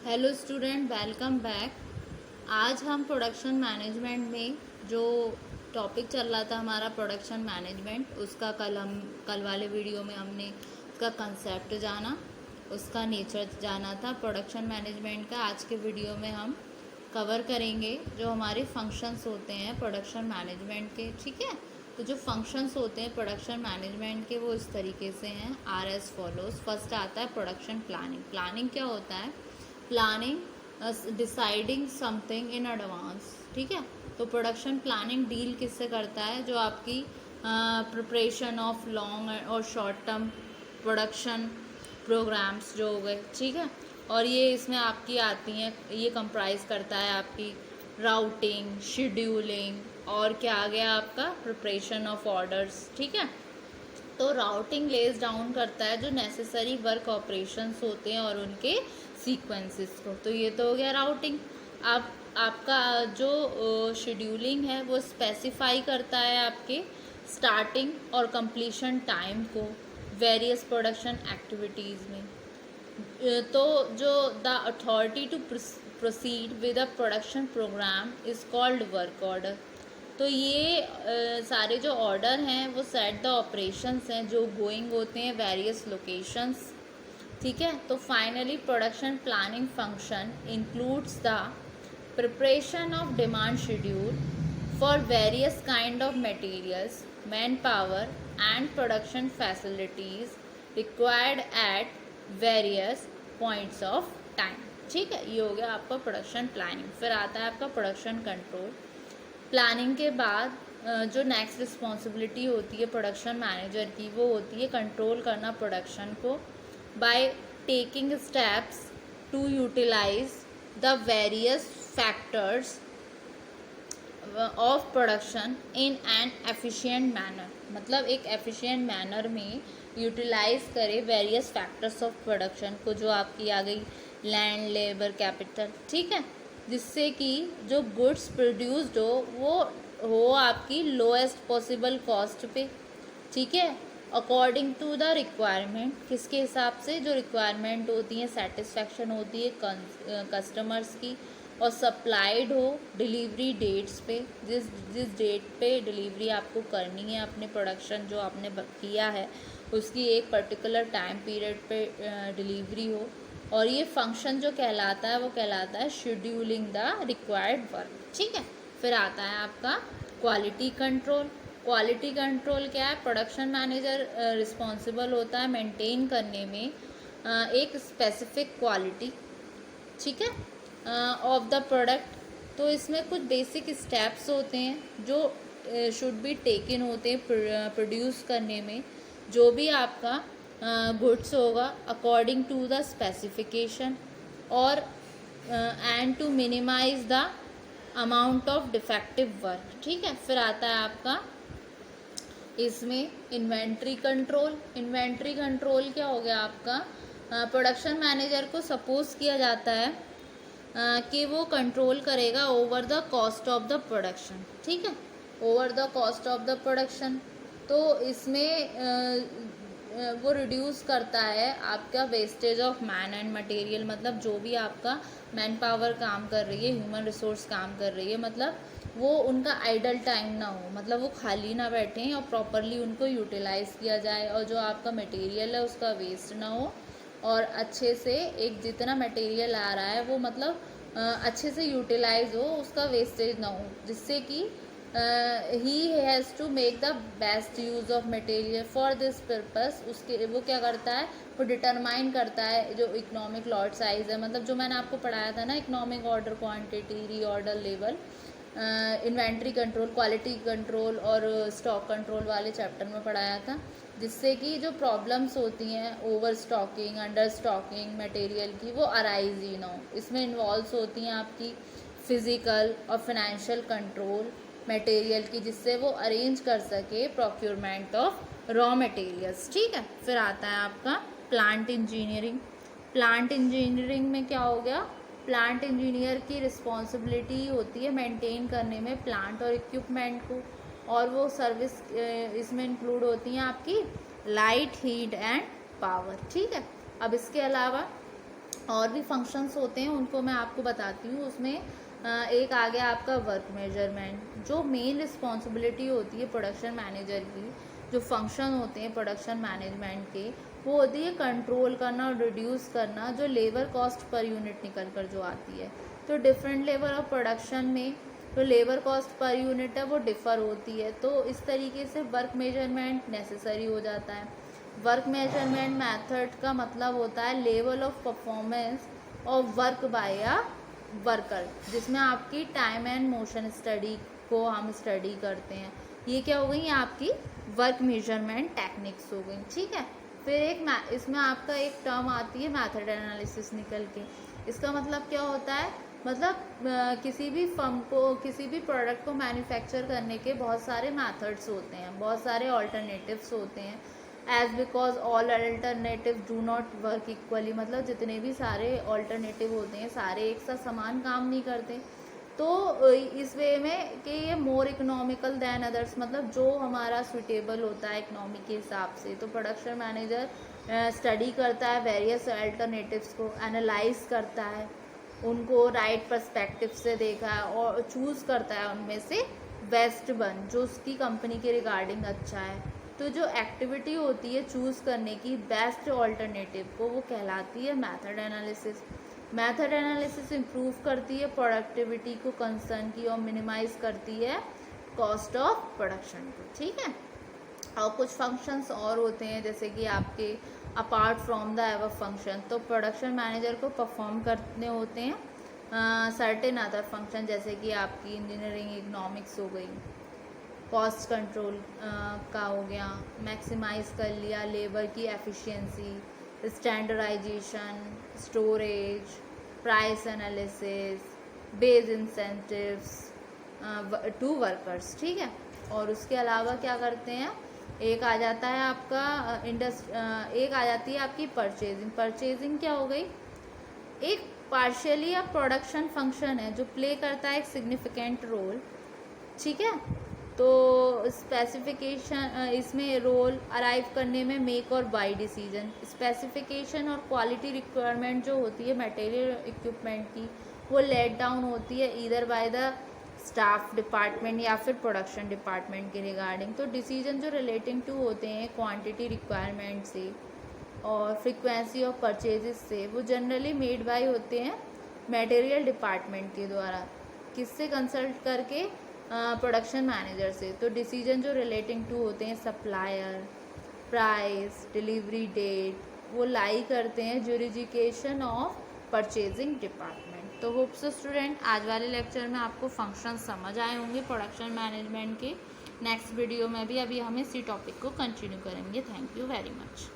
Hello student, welcome back. आज हम production management में जो टॉपिक चल रहा था हमारा प्रोडक्शन मैनेजमेंट, उसका कल वाले वीडियो में हमने उसका कंसेप्ट जाना, उसका नेचर जाना था प्रोडक्शन मैनेजमेंट का। आज के वीडियो में हम कवर करेंगे जो हमारे फंक्शंस होते हैं प्रोडक्शन मैनेजमेंट के। ठीक है, तो जो फंक्शंस होते हैं प्रोडक्शन मैनेजमेंट के वो इस तरीके से हैं, आर एज फॉलोज। फर्स्ट आता है प्रोडक्शन प्लानिंग। प्लानिंग क्या होता है? Planning deciding something in advance. ठीक है, तो प्रोडक्शन प्लानिंग डील किससे करता है? जो आपकी प्रिपरेशन ऑफ लॉन्ग और शॉर्ट टर्म प्रोडक्शन प्रोग्राम्स जो हो गए। ठीक है, और ये इसमें आपकी आती हैं, ये कंप्राइज करता है आपकी राउटिंग, शेड्यूलिंग और क्या आ गया आपका प्रिपरेशन ऑफ ऑर्डर्स। ठीक है, तो राउटिंग लेस डाउन करता है जो नेसेसरी वर्क ऑपरेशंस होते हैं और उनके सीक्वेंसेस को। तो ये तो हो गया राउटिंग। आप आपका जो शेड्यूलिंग है वो स्पेसिफाई करता है आपके स्टार्टिंग और कंप्लीशन टाइम को वेरियस प्रोडक्शन एक्टिविटीज़ में। तो जो the authority to proceed with a production programme is called work order. तो ये सारे जो ऑर्डर हैं वो सेट द ऑपरेशंस हैं जो गोइंग होते हैं वेरियस लोकेशंस। ठीक है, तो finally production planning function includes the preparation of demand schedule for various kind of materials, man power and production facilities required at various points of time. ठीक है, ये हो गया आपका प्रोडक्शन प्लानिंग। फिर आता है आपका प्रोडक्शन कंट्रोल। प्लानिंग के बाद जो नेक्स्ट रिस्पॉन्सिबिलिटी होती है प्रोडक्शन मैनेजर की, वो होती है कंट्रोल करना प्रोडक्शन को by taking steps to utilise the various factors of production in an efficient manner. मतलब एक एफिशिएंट मैनर में यूटिलाइज करे वेरियस फैक्टर्स ऑफ प्रोडक्शन को, जो आपकी आ गई लैंड, लेबर, कैपिटल। ठीक है, जिससे कि जो गुड्स प्रोड्यूस्ड वो हो आपकी लोएस्ट पॉसिबल कॉस्ट पे। ठीक है, अकॉर्डिंग टू द रिक्वायरमेंट। किसके हिसाब से? जो रिक्वायरमेंट होती है, सेटिस्फैक्शन होती है कस्टमर्स की, और सप्लाइड हो डिलीवरी डेट्स पे। जिस जिस डेट पे डिलीवरी आपको करनी है अपने प्रोडक्शन जो आपने किया है उसकी एक पर्टिकुलर टाइम पीरियड पे डिलीवरी हो। और ये फंक्शन जो कहलाता है वो कहलाता है शेड्यूलिंग द रिक्वायर्ड वर्क। ठीक है, फिर आता है आपका क्वालिटी कंट्रोल। क्वालिटी कंट्रोल क्या है? प्रोडक्शन मैनेजर रिस्पॉन्सिबल होता है मेंटेन करने में एक स्पेसिफिक क्वालिटी। ठीक है, ऑफ द प्रोडक्ट। तो इसमें कुछ बेसिक स्टेप्स होते हैं जो शुड बी टेकन होते हैं प्रोड्यूस करने में। जो भी आपका गुड्स होगा अकॉर्डिंग टू द स्पेसिफिकेशन, और and to minimise the amount of defective work. ठीक है, फिर आता है आपका इसमें इन्वेंट्री कंट्रोल। इन्वेंट्री कंट्रोल क्या हो गया आपका? प्रोडक्शन मैनेजर को सपोज किया जाता है कि वो कंट्रोल करेगा over the cost of the production. ठीक है, over the cost of the production. तो इसमें वो रिड्यूस करता है आपका wastage of man and material. मतलब जो भी आपका मैन पावर काम कर रही है, ह्यूमन रिसोर्स काम कर रही है, मतलब वो उनका आइडल टाइम ना हो, मतलब वो खाली ना बैठें और प्रॉपरली उनको यूटिलाइज़ किया जाए, और जो आपका मटेरियल है उसका वेस्ट ना हो, और अच्छे से एक जितना मटेरियल आ रहा है वो मतलब अच्छे से यूटिलाइज हो, उसका वेस्टेज ना हो, जिससे कि he has to make the best use of material for this purpose. उसके वो क्या करता है? वो डिटरमाइन करता है जो इकोनॉमिक लॉट साइज़ है, मतलब जो मैंने आपको पढ़ाया था ना, economic order quantity, re order level, inventory control, quality control और स्टॉक कंट्रोल वाले चैप्टर में पढ़ाया था। जिससे कि जो प्रॉब्लम्स होती हैं over stocking, under stocking material की, वो अराइज ही ना हो। इसमें इन्वॉल्व होती हैं आपकी फिज़िकल और फिनेंशियल कंट्रोल मटेरियल की, जिससे वो अरेंज कर सके प्रोक्योरमेंट ऑफ रॉ मटेरियल्स। ठीक है, फिर आता है आपका प्लांट इंजीनियरिंग। प्लांट इंजीनियरिंग में क्या हो गया? प्लांट इंजीनियर की रिस्पॉन्सिबिलिटी होती है मेंटेन करने में प्लांट और इक्विपमेंट को, और वो सर्विस इसमें इंक्लूड होती हैं आपकी लाइट, हीट एंड पावर। ठीक है, अब इसके अलावा और भी फंक्शंस होते हैं, उनको मैं आपको बताती हूँ। उसमें एक आ गया आपका वर्क मेजरमेंट। जो मेन रिस्पॉन्सिबिलिटी होती है प्रोडक्शन मैनेजर की, जो फंक्शन होते हैं प्रोडक्शन मैनेजमेंट के, वो होती है कंट्रोल करना और रिड्यूस करना जो लेबर कॉस्ट पर यूनिट निकल कर जो आती है। तो डिफरेंट लेवल ऑफ प्रोडक्शन में जो लेबर कॉस्ट पर यूनिट है वो डिफ़र होती है। तो इस तरीके से वर्क मेजरमेंट नेसेसरी हो जाता है। वर्क मेजरमेंट मेथड का मतलब होता है level of performance of work by a worker, जिसमें आपकी टाइम एंड मोशन स्टडी को हम स्टडी करते हैं। ये क्या हो गई, आपकी वर्क मेजरमेंट टेक्निक्स हो गई, ठीक है। फिर एक इसमें आपका एक टर्म आती है मेथड एनालिसिस निकल के। इसका मतलब क्या होता है, मतलब किसी भी फर्म को, किसी भी प्रोडक्ट को मैन्युफैक्चर करने के बहुत सारे मेथड्स होते हैं, बहुत सारे ऑल्टरनेटिव्स होते हैं। As because all alternative do not work equally, मतलब जितने भी सारे ऑल्टरनेटिव होते हैं सारे एक साथ समान काम नहीं करते। तो इस वे में कि ये मोर इकोनॉमिकल दैन अदर्स, मतलब जो हमारा सुटेबल होता है इकोनॉमी के हिसाब से। तो प्रोडक्शन मैनेजर स्टडी करता है वेरियस अल्टरनेटिव्स को, एनालाइज करता है उनको, राइट पर्सपेक्टिव से देखा है और चूज़ करता है उनमें से बेस्ट वन जो उसकी कंपनी के रिगार्डिंग अच्छा है। तो जो एक्टिविटी होती है चूज़ करने की बेस्ट ऑल्टरनेटिव को, वो कहलाती है method analysis. Method analysis improve करती है प्रोडक्टिविटी को कंसर्न की और मिनिमाइज करती है कॉस्ट ऑफ प्रोडक्शन को, ठीक है। और कुछ फंक्शंस और होते हैं जैसे कि आपके apart from the ever function, तो प्रोडक्शन मैनेजर को परफॉर्म करने होते हैं सर्टेन अदर फंक्शन, जैसे कि आपकी इंजीनियरिंग इकोनॉमिक्स हो गई, कॉस्ट कंट्रोल का हो गया, मैक्सिमाइज कर लिया लेबर की efficiency, standardisation, storage, price analysis, base incentives to workers, ठीक है। और उसके अलावा क्या करते हैं, एक आ जाता है आपका एक आ जाती है आपकी परचेजिंग। परचेजिंग क्या हो गई, एक पार्शियली या प्रोडक्शन फंक्शन है जो प्ले करता है एक सिग्निफिकेंट रोल, ठीक है। तो स्पेसिफिकेशन इसमें रोल अराइव करने में मेक और बाय डिसीजन, स्पेसिफिकेशन और क्वालिटी रिक्वायरमेंट जो होती है मटेरियल इक्विपमेंट की, वो लेट डाउन होती है either by the staff department या फिर प्रोडक्शन डिपार्टमेंट के रिगार्डिंग। तो डिसीजन जो रिलेटिंग टू होते हैं क्वांटिटी रिक्वायरमेंट से और फ्रीक्वेंसी ऑफ परचेजेस से, वो जनरली मेड बाय होते हैं मटेरियल डिपार्टमेंट के द्वारा, किससे कंसल्ट करके, प्रोडक्शन मैनेजर से। तो डिसीजन जो रिलेटिंग टू होते हैं सप्लायर, प्राइस, डिलीवरी डेट, वो लाई करते हैं ज्यूरिडिक्शन ऑफ परचेजिंग डिपार्टमेंट। तो होप सो स्टूडेंट आज वाले लेक्चर में आपको फंक्शन समझ आए होंगे प्रोडक्शन मैनेजमेंट के। नेक्स्ट वीडियो में भी अभी हम इसी टॉपिक को कंटिन्यू करेंगे। Thank you very much.